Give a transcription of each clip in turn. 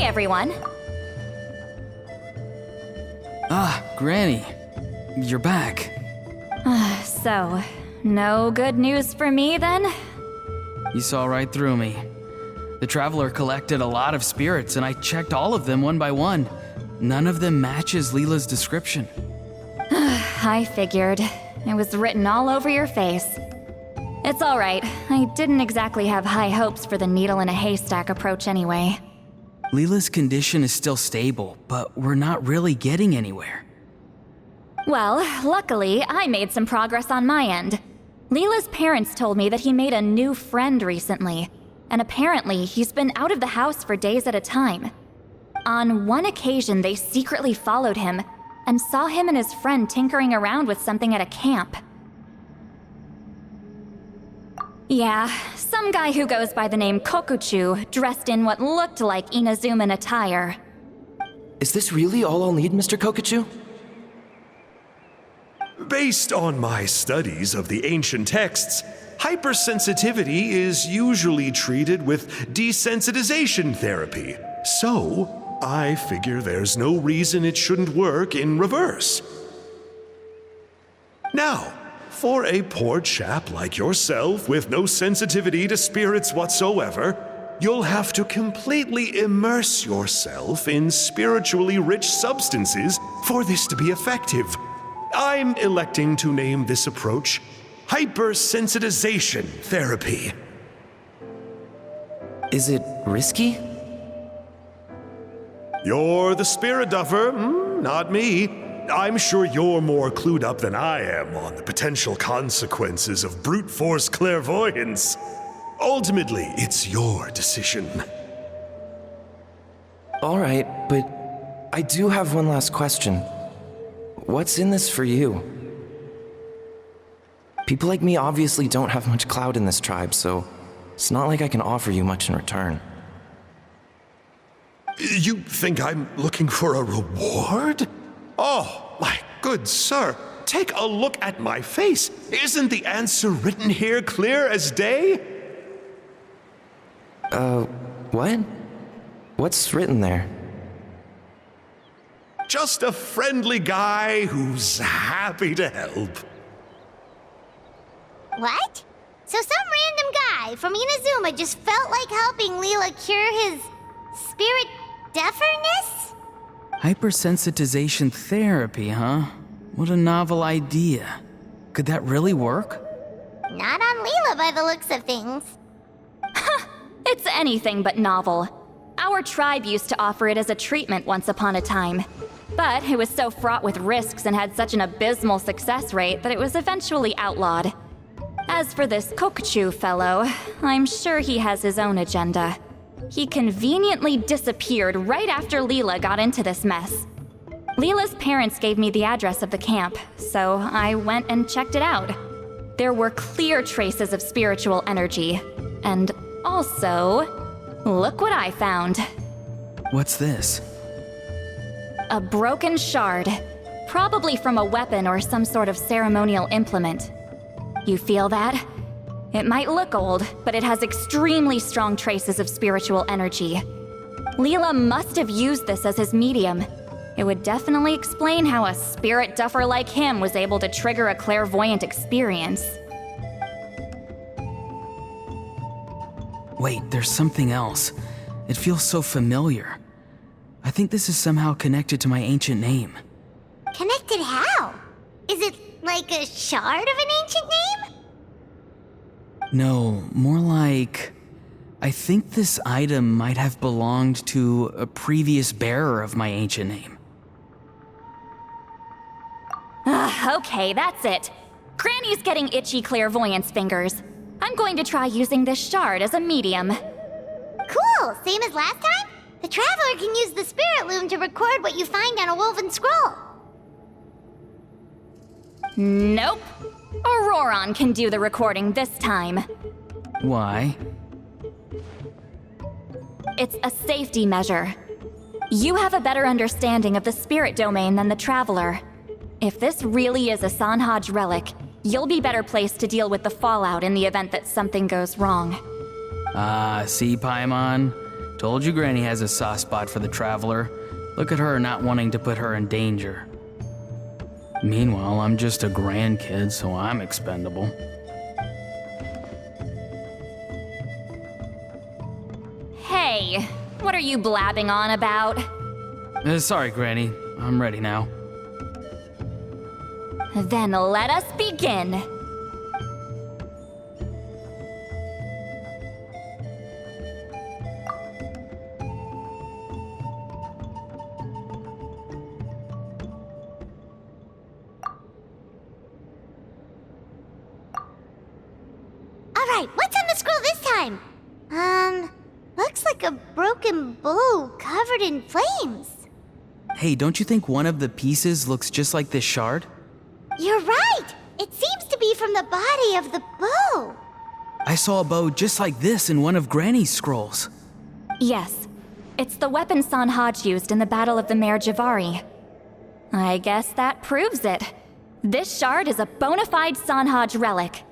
Hey everyone! Ah, Granny. You're back. So, no good news for me then? You saw right through me. The Traveler collected a lot of spirits, and I checked all of them one by one. None of them matches Leela's description. I figured. It was written all over your face. It's alright. I didn't exactly have high hopes for the needle in a haystack approach anyway. Leela's condition is still stable, but we're not really getting anywhere. Well, luckily, I made some progress on my end. Leela's parents told me that he made a new friend recently, and apparently he's been out of the house for days at a time. On one occasion, they secretly followed him and saw him and his friend tinkering around with something at a camp. Yeah, some guy who goes by the name Kokuchu, dressed in what looked like Inazuman attire. Is this really all I'll need, Mr. Kokuchu? Based on my studies of the ancient texts, hypersensitivity is usually treated with desensitization therapy. So, I figure there's no reason it shouldn't work in reverse. Now, for a poor chap like yourself with no sensitivity to spirits whatsoever, you'll have to completely immerse yourself in spiritually rich substances for this to be effective. I'm electing to name this approach hypersensitization therapy. Is it risky? You're the spirit duffer, not me. I'm sure you're more clued up than I am on the potential consequences of brute force clairvoyance. Ultimately, it's your decision. All right, but I do have one last question. What's in this for you? People like me obviously don't have much clout in this tribe, so it's not like I can offer you much in return. You think I'm looking for a reward? Oh, my good sir, take a look at my face. Isn't the answer written here clear as day? What? What's written there? Just a friendly guy who's happy to help. What? So some random guy from Inazuma just felt like helping Leela cure his spirit deaferness? Hypersensitization therapy, huh? What a novel idea. Could that really work? Not on Leela by the looks of things. It's anything but novel. Our tribe used to offer it as a treatment once upon a time. But it was so fraught with risks and had such an abysmal success rate that it was eventually outlawed. As for this Kokuchu fellow, I'm sure he has his own agenda. He conveniently disappeared right after Leela got into this mess. Leela's parents gave me the address of the camp, so I went and checked it out. There were clear traces of spiritual energy. And also, look what I found. What's this? A broken shard, probably from a weapon or some sort of ceremonial implement. You feel that? It might look old, but it has extremely strong traces of spiritual energy. Leela must have used this as his medium. It would definitely explain how a spirit duffer like him was able to trigger a clairvoyant experience. Wait, there's something else. It feels so familiar. I think this is somehow connected to my ancient name. Connected how? Is it like a shard of an ancient name? No, more like... I think this item might have belonged to a previous bearer of my ancient name. Okay, that's it. Granny's getting itchy clairvoyance fingers. I'm going to try using this shard as a medium. Cool, same as last time? The Traveler can use the Spirit Loom to record what you find on a woven scroll. Nope. Auroron can do the recording this time. Why? It's a safety measure. You have a better understanding of the spirit domain than the Traveler. If this really is a Sanhaj relic, you'll be better placed to deal with the fallout in the event that something goes wrong. See, Paimon? Told you Granny has a soft spot for the Traveler. Look at her not wanting to put her in danger. Meanwhile, I'm just a grandkid, so I'm expendable. Hey, what are you blabbing on about? Sorry, Granny. I'm ready now. Then let us begin. Alright, what's on the scroll this time? Looks like a broken bow covered in flames. Hey, don't you think one of the pieces looks just like this shard? You're right! It seems to be from the body of the bow. I saw a bow just like this in one of Granny's scrolls. Yes, it's the weapon Sanhaj used in the Battle of the Mare Javari. I guess that proves it. This shard is a bona fide Sanhaj relic.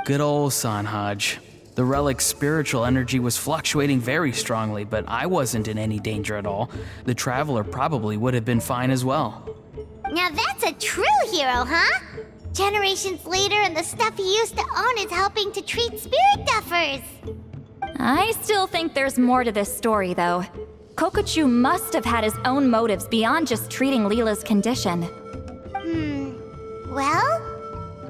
Good old Sanhaj. The relic's spiritual energy was fluctuating very strongly, but I wasn't in any danger at all. The Traveler probably would have been fine as well. Now that's a true hero, huh? Generations later and the stuff he used to own is helping to treat spirit duffers. I still think there's more to this story, though. Kokochu must have had his own motives beyond just treating Leela's condition. Well,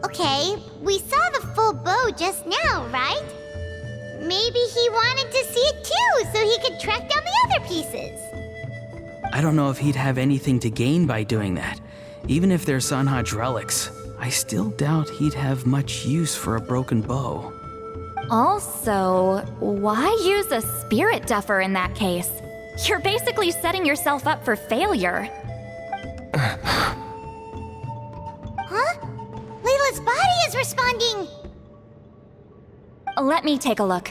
okay, we saw the full bow just now, right? Maybe he wanted to see it too, so he could track down the other pieces. I don't know if he'd have anything to gain by doing that. Even if they're Sanhaj relics, I still doubt he'd have much use for a broken bow. Also, why use a spirit duffer in that case? You're basically setting yourself up for failure. Huh? Leela's body is responding! Let me take a look.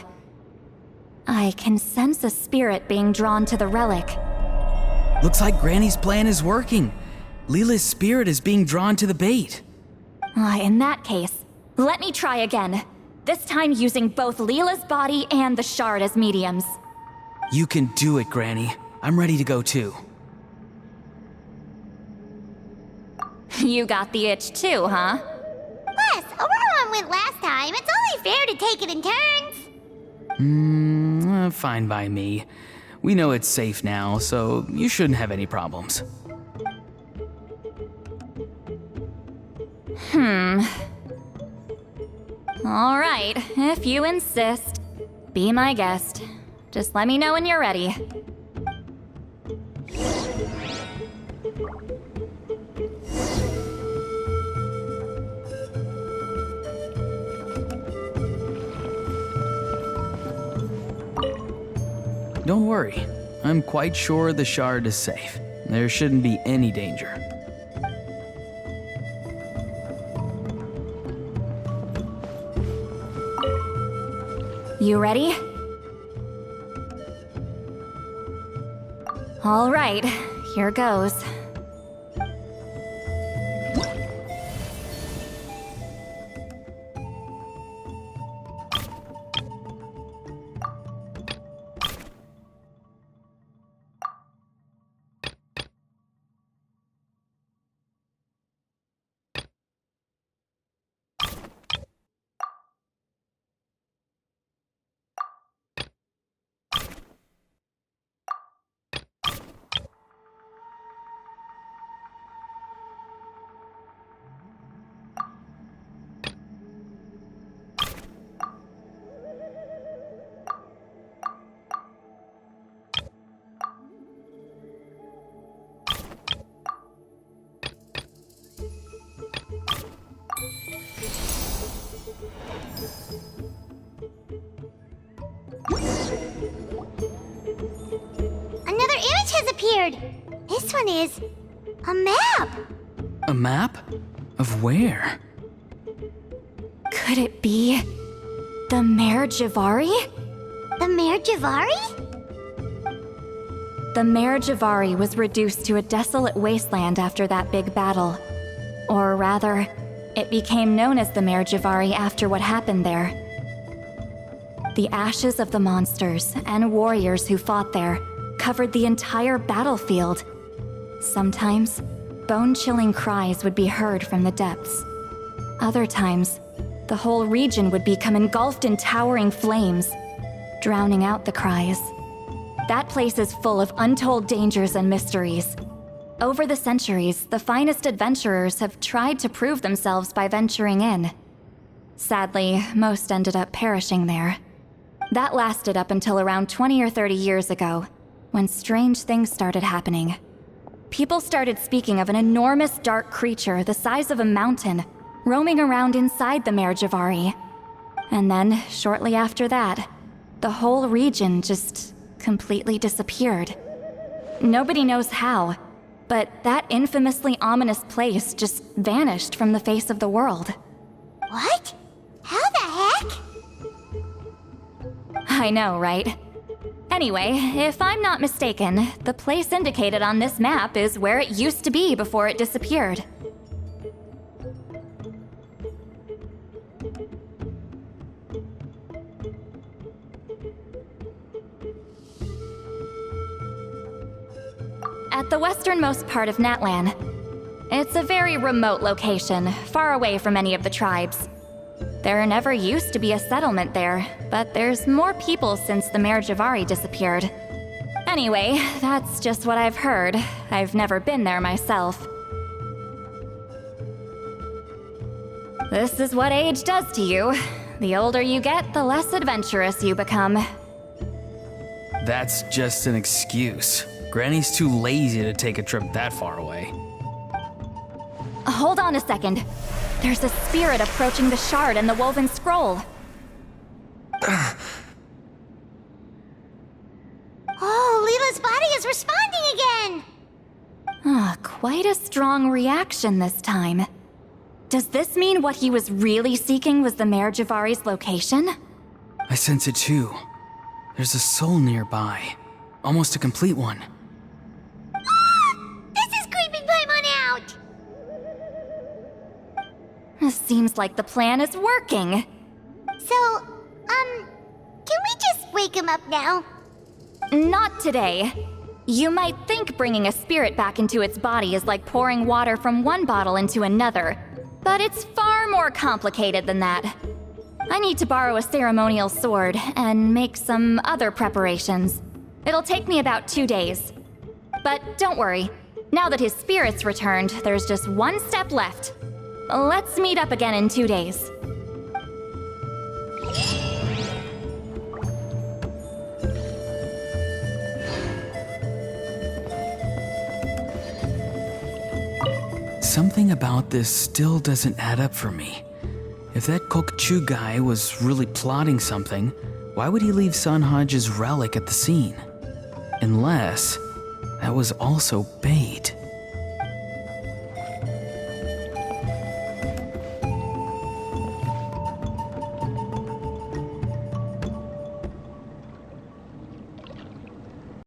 I can sense a spirit being drawn to the relic. Looks like Granny's plan is working. Leela's spirit is being drawn to the bait. In that case, let me try again. This time using both Leela's body and the shard as mediums. You can do it, Granny. I'm ready to go too. You got the itch too, huh? Plus, Aurora went last time. It's only fair to take it in turns. Fine by me. We know it's safe now, so you shouldn't have any problems. All right, if you insist. Be my guest. Just let me know when you're ready. Don't worry. I'm quite sure the shard is safe. There shouldn't be any danger. You ready? All right, here goes. Another image has appeared. This one is a map. A map? Of where? Could it be the Mare Javari? The Mare Javari? The Mare Javari was reduced to a desolate wasteland after that big battle. Or rather, it became known as the Mare Javari after what happened there. The ashes of the monsters and warriors who fought there covered the entire battlefield. Sometimes, bone-chilling cries would be heard from the depths. Other times, the whole region would become engulfed in towering flames, drowning out the cries. That place is full of untold dangers and mysteries. Over the centuries, the finest adventurers have tried to prove themselves by venturing in. Sadly, most ended up perishing there. That lasted up until around 20 or 30 years ago, when strange things started happening. People started speaking of an enormous dark creature the size of a mountain, roaming around inside the Mare Javari. And then, shortly after that, the whole region just completely disappeared. Nobody knows how, but that infamously ominous place just vanished from the face of the world. What? How the heck? I know, right? Anyway, if I'm not mistaken, the place indicated on this map is where it used to be before it disappeared. At the westernmost part of Natlan. It's a very remote location, far away from any of the tribes. There never used to be a settlement there, but there's more people since the Mare Javari disappeared. Anyway, that's just what I've heard. I've never been there myself. This is what age does to you. The older you get, the less adventurous you become. That's just an excuse. Granny's too lazy to take a trip that far away. Hold on a second. There's a spirit approaching the shard and the woven scroll. Oh, Leela's body is responding again! Quite a strong reaction this time. Does this mean what he was really seeking was the Mare Javari's location? I sense it too. There's a soul nearby. Almost a complete one. This is creeping Paimon out! Seems like the plan is working. So, can we just wake him up now? Not today. You might think bringing a spirit back into its body is like pouring water from one bottle into another, but it's far more complicated than that. I need to borrow a ceremonial sword and make some other preparations. It'll take me about 2 days. But don't worry, now that his spirit's returned, there's just one step left. Let's meet up again in 2 days. Something about this still doesn't add up for me. If that Kokchu guy was really plotting something, why would he leave Sanhage's relic at the scene? Unless that was also bait.